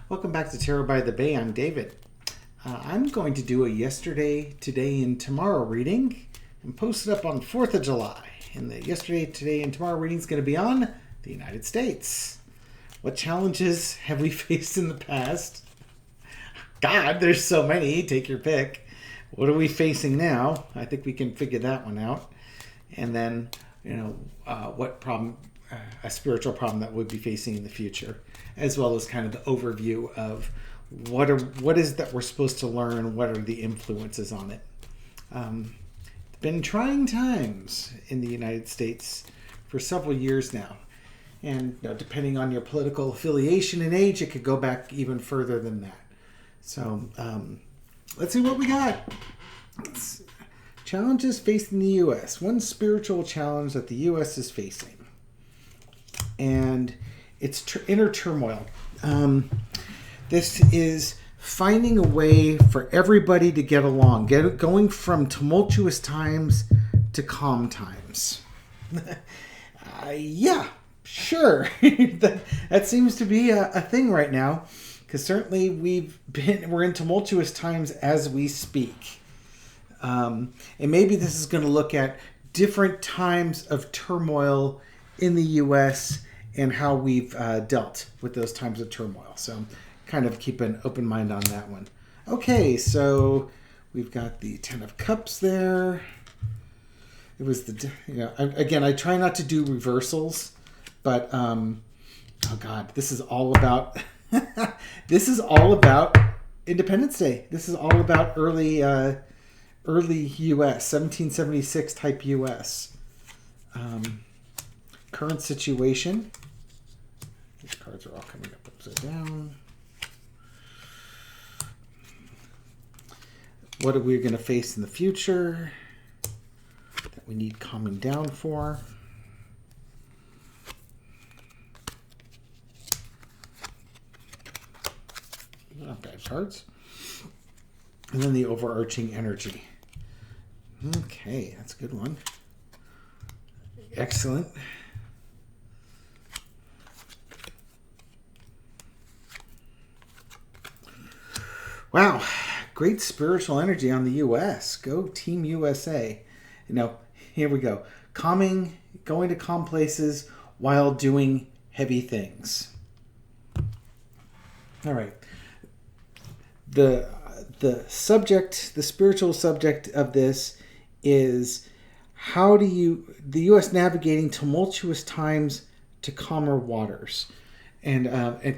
Welcome back to Tarot by the Bay. I'm David. I'm going to do a yesterday, today, and tomorrow reading and post it up on 4th of July. And the yesterday, today, and tomorrow reading is going to be on the United States. What challenges have we faced in the past? God, there's so many. Take your pick. What are we facing now? I think we can figure that one out. And then, what problem, a spiritual problem that we'll be facing in the future, as well as kind of the overview of what is that we're supposed to learn, what are the influences on it. It's been trying times in the United States for several years now. And depending on your political affiliation and age, it could go back even further than that. So let's see what we got. Challenges facing the U.S. One spiritual challenge that the U.S. is facing. And it's inner turmoil. This is finding a way for everybody to get along, going from tumultuous times to calm times. Yeah, sure. that seems to be a thing right now, because certainly we're in tumultuous times as we speak. And maybe this is going to look at different times of turmoil in the U.S. and how we've dealt with those times of turmoil. So kind of keep an open mind on that one. Okay, so we've got the Ten of Cups there. It was again, I try not to do reversals, but oh God, this is all about this is all about Independence Day. This is all about early U.S. 1776 type U.S. Current situation. These cards are all coming up upside down. What are we going to face in the future that we need calming down for? Not bad cards. And then the overarching energy. Okay, that's a good one. Excellent. Wow, great spiritual energy on the U.S. Go Team USA. Here we go. Going to calm places while doing heavy things. All right. The subject, the spiritual subject of this is the U.S. navigating tumultuous times to calmer waters. And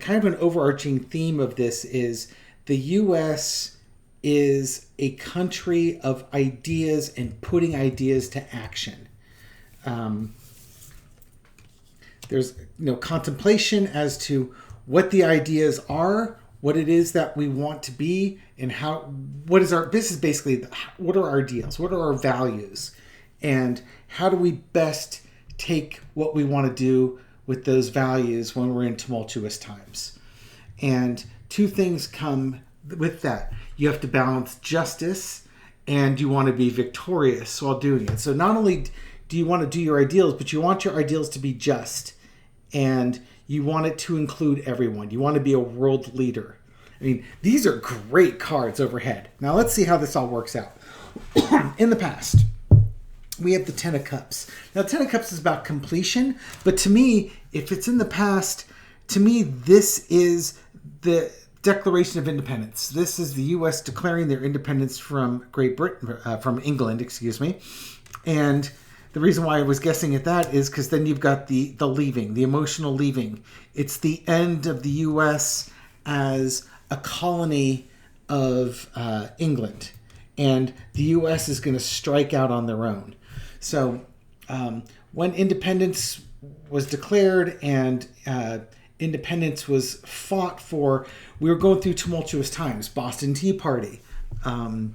kind of an overarching theme of this is the U.S. is a country of ideas and putting ideas to action. There's contemplation as to what the ideas are, what it is that we want to be, and this is basically what are our ideals, what are our values, and how do we best take what we want to do with those values when we're in tumultuous times. And two things come with that. You have to balance justice, and you want to be victorious while doing it. So not only do you want to do your ideals, but you want your ideals to be just, and you want it to include everyone. You want to be a world leader. I mean, these are great cards overhead. Now let's see how this all works out. In the past, we have the Ten of Cups. Now, Ten of Cups is about completion, but to me, if it's in the past, to me, this is the Declaration of Independence. This is the U.S. declaring their independence from from England, And the reason why I was guessing at that is because then you've got the leaving, the emotional leaving. It's the end of the U.S. as a colony of England. And the U.S. is going to strike out on their own. So when independence was declared and independence was fought for, we were going through tumultuous times. Boston Tea Party, a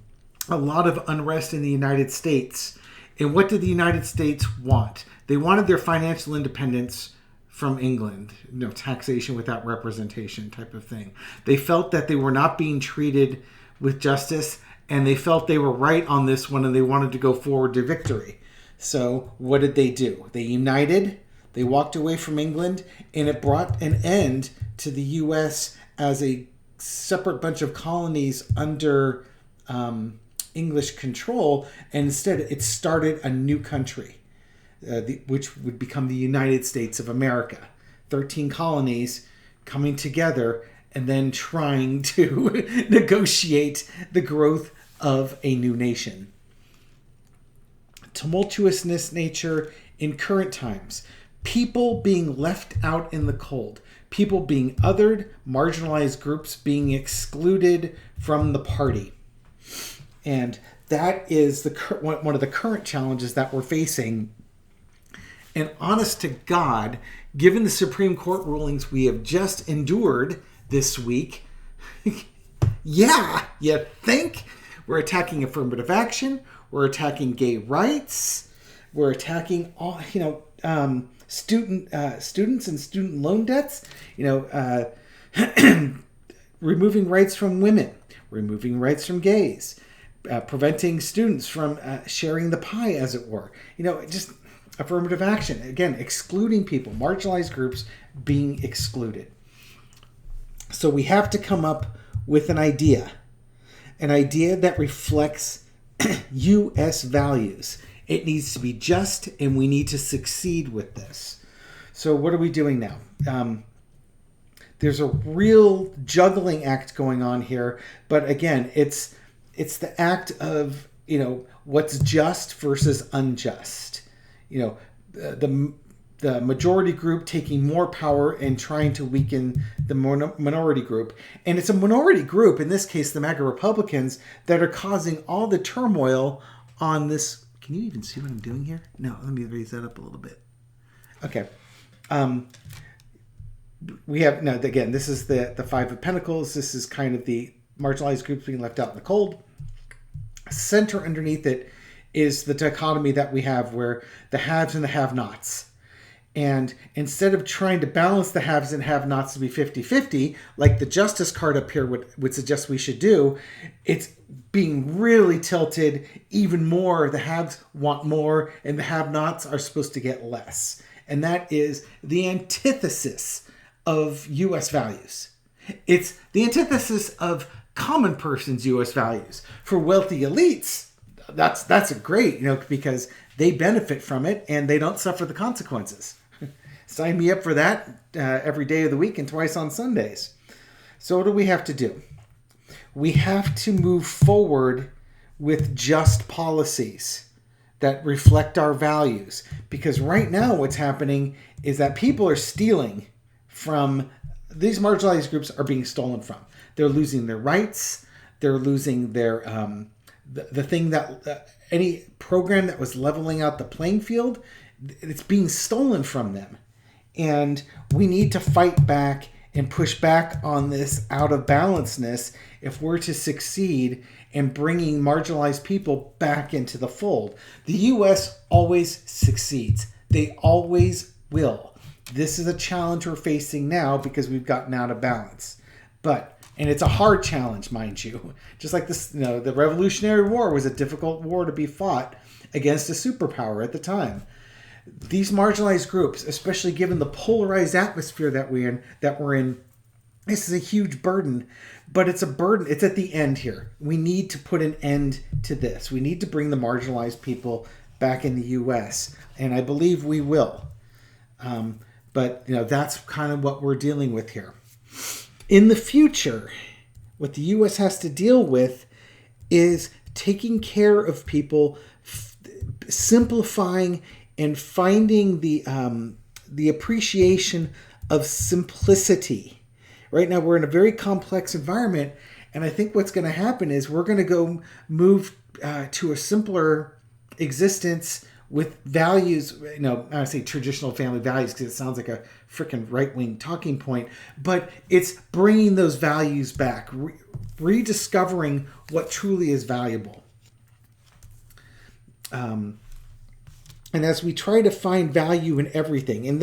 lot of unrest in the United States. And what did the United States want? They wanted their financial independence from England, taxation without representation type of thing. They felt that they were not being treated with justice, and they felt they were right on this one, and they wanted to go forward to victory. So what did they do? They united, they walked away from England, and it brought an end to the U.S. as a separate bunch of colonies under English control, and instead it started a new country, which would become the United States of America. 13 colonies coming together and then trying to negotiate the growth of a new nation. Tumultuousness nature in current times. People being left out in the cold. People being othered, marginalized groups being excluded from the party. And that is one of the current challenges that we're facing. And honest to God, given the Supreme Court rulings we have just endured this week, yeah, you think? We're attacking affirmative action. We're attacking gay rights. We're attacking all, students and student loan debts. Removing rights from women, removing rights from gays, preventing students from sharing the pie, as it were. Just affirmative action. Again, excluding people, marginalized groups being excluded. So we have to come up with an idea that reflects U.S. values. It needs to be just, and we need to succeed with this. So what are we doing now? There's a real juggling act going on here, but again, it's the act of what's just versus unjust. The majority group taking more power and trying to weaken the minority group. And it's a minority group, in this case the MAGA Republicans, that are causing all the turmoil on this. Can you even see what I'm doing here? No, let me raise that up a little bit. Okay. We have, now again, this is the Five of Pentacles. This is kind of the marginalized groups being left out in the cold. Center underneath it is the dichotomy that we have where the haves and the have-nots. And instead of trying to balance the haves and have-nots to be 50-50, like the justice card up here would suggest we should do, it's being really tilted even more. The haves want more, and the have-nots are supposed to get less. And that is the antithesis of U.S. values. It's the antithesis of common person's U.S. values. For wealthy elites, that's a great, because they benefit from it and they don't suffer the consequences. Sign me up for that every day of the week and twice on Sundays. So what do we have to do? We have to move forward with just policies that reflect our values. Because right now what's happening is that people are stealing from, these marginalized groups are being stolen from. They're losing their rights. They're losing their, the thing that, any program that was leveling out the playing field, it's being stolen from them. And we need to fight back and push back on this out of balanceness if we're to succeed in bringing marginalized people back into the fold. The U.S. always succeeds. They always will. This is a challenge we're facing now because we've gotten out of balance. And it's a hard challenge, mind you. Just like this, the Revolutionary War was a difficult war to be fought against a superpower at the time. These marginalized groups, especially given the polarized atmosphere that we're in, this is a huge burden. But it's a burden. It's at the end here. We need to put an end to this. We need to bring the marginalized people back in the U.S. And I believe we will. But that's kind of what we're dealing with here. In the future, what the U.S. has to deal with is taking care of people, simplifying and finding the appreciation of simplicity. Right now, we're in a very complex environment, and I think what's going to happen is we're going to go move to a simpler existence with values. I say traditional family values because it sounds like a freaking right-wing talking point, but it's bringing those values back, rediscovering what truly is valuable. And as we try to find value in everything, and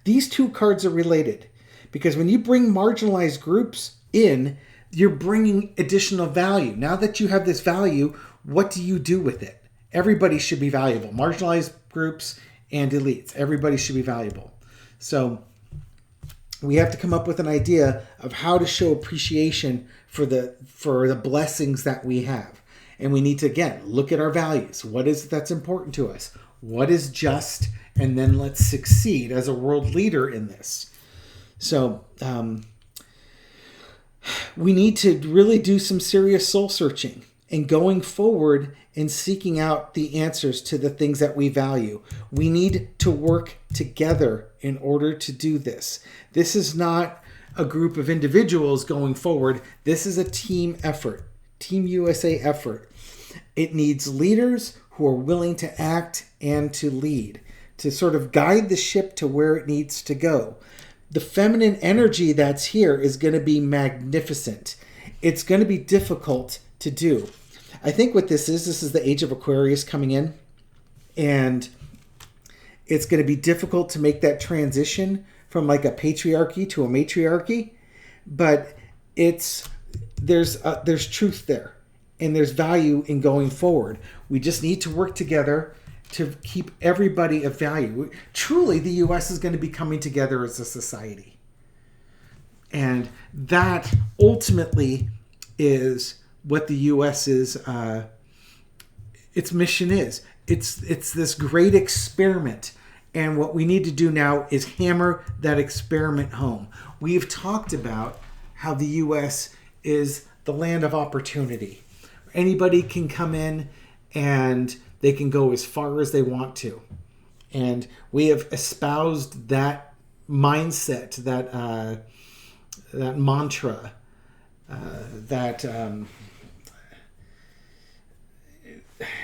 these two cards are related, because when you bring marginalized groups in, you're bringing additional value. Now that you have this value, what do you do with it? Everybody should be valuable. Marginalized groups and elites. Everybody should be valuable. So we have to come up with an idea of how to show appreciation for the blessings that we have. And we need to, again, look at our values. What is it that's important to us? What is just? And then let's succeed as a world leader in this. So we need to really do some serious soul searching and going forward and seeking out the answers to the things that we value. We need to work together in order to do this. This is not a group of individuals going forward. This is a team effort, Team USA effort. It needs leaders who are willing to act and to lead, to sort of guide the ship to where it needs to go. The feminine energy that's here is going to be magnificent. It's going to be difficult to do. I think what this is the age of Aquarius coming in, and it's going to be difficult to make that transition from like a patriarchy to a matriarchy, but there's truth there, and there's value in going forward. We just need to work together to keep everybody of value. Truly, the U.S. is going to be coming together as a society. And that ultimately is what the U.S.'s its mission is. It's this great experiment. And what we need to do now is hammer that experiment home. We've talked about how the U.S. is the land of opportunity. Anybody can come in and they can go as far as they want to. And we have espoused that mindset, that mantra,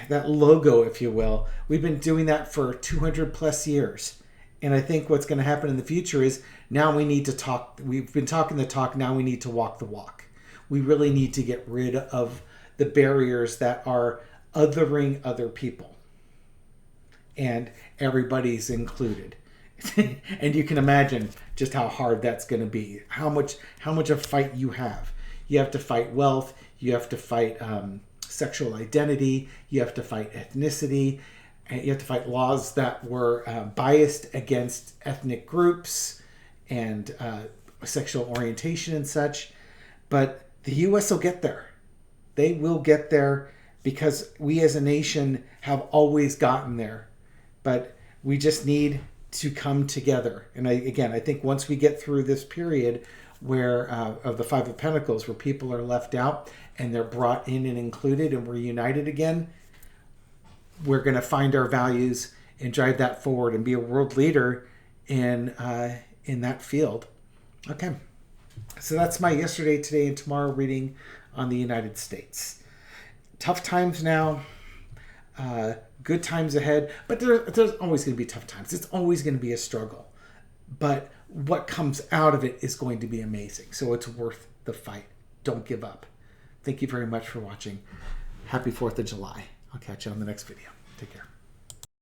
that logo, if you will. We've been doing that for 200 plus years. And I think what's going to happen in the future is now we need to talk. We've been talking the talk. Now we need to walk the walk. We really need to get rid of the barriers that are othering other people. And everybody's included. And you can imagine just how hard that's going to be. How much a fight you have. You have to fight wealth. You have to fight sexual identity. You have to fight ethnicity. And you have to fight laws that were biased against ethnic groups and sexual orientation and such. But the U.S. will get there. They will get there because we as a nation have always gotten there. But we just need to come together. And I think once we get through this period where of the Five of Pentacles, where people are left out and they're brought in and included and we're united again, we're going to find our values and drive that forward and be a world leader in that field. Okay. So that's my yesterday, today, and tomorrow reading on the United States. Tough times now. Good times ahead, but there's always going to be tough times. It's always going to be a struggle, but what comes out of it is going to be amazing. So it's worth the fight. Don't give up. Thank you very much for watching. Happy 4th of July. I'll catch you on the next video. Take care.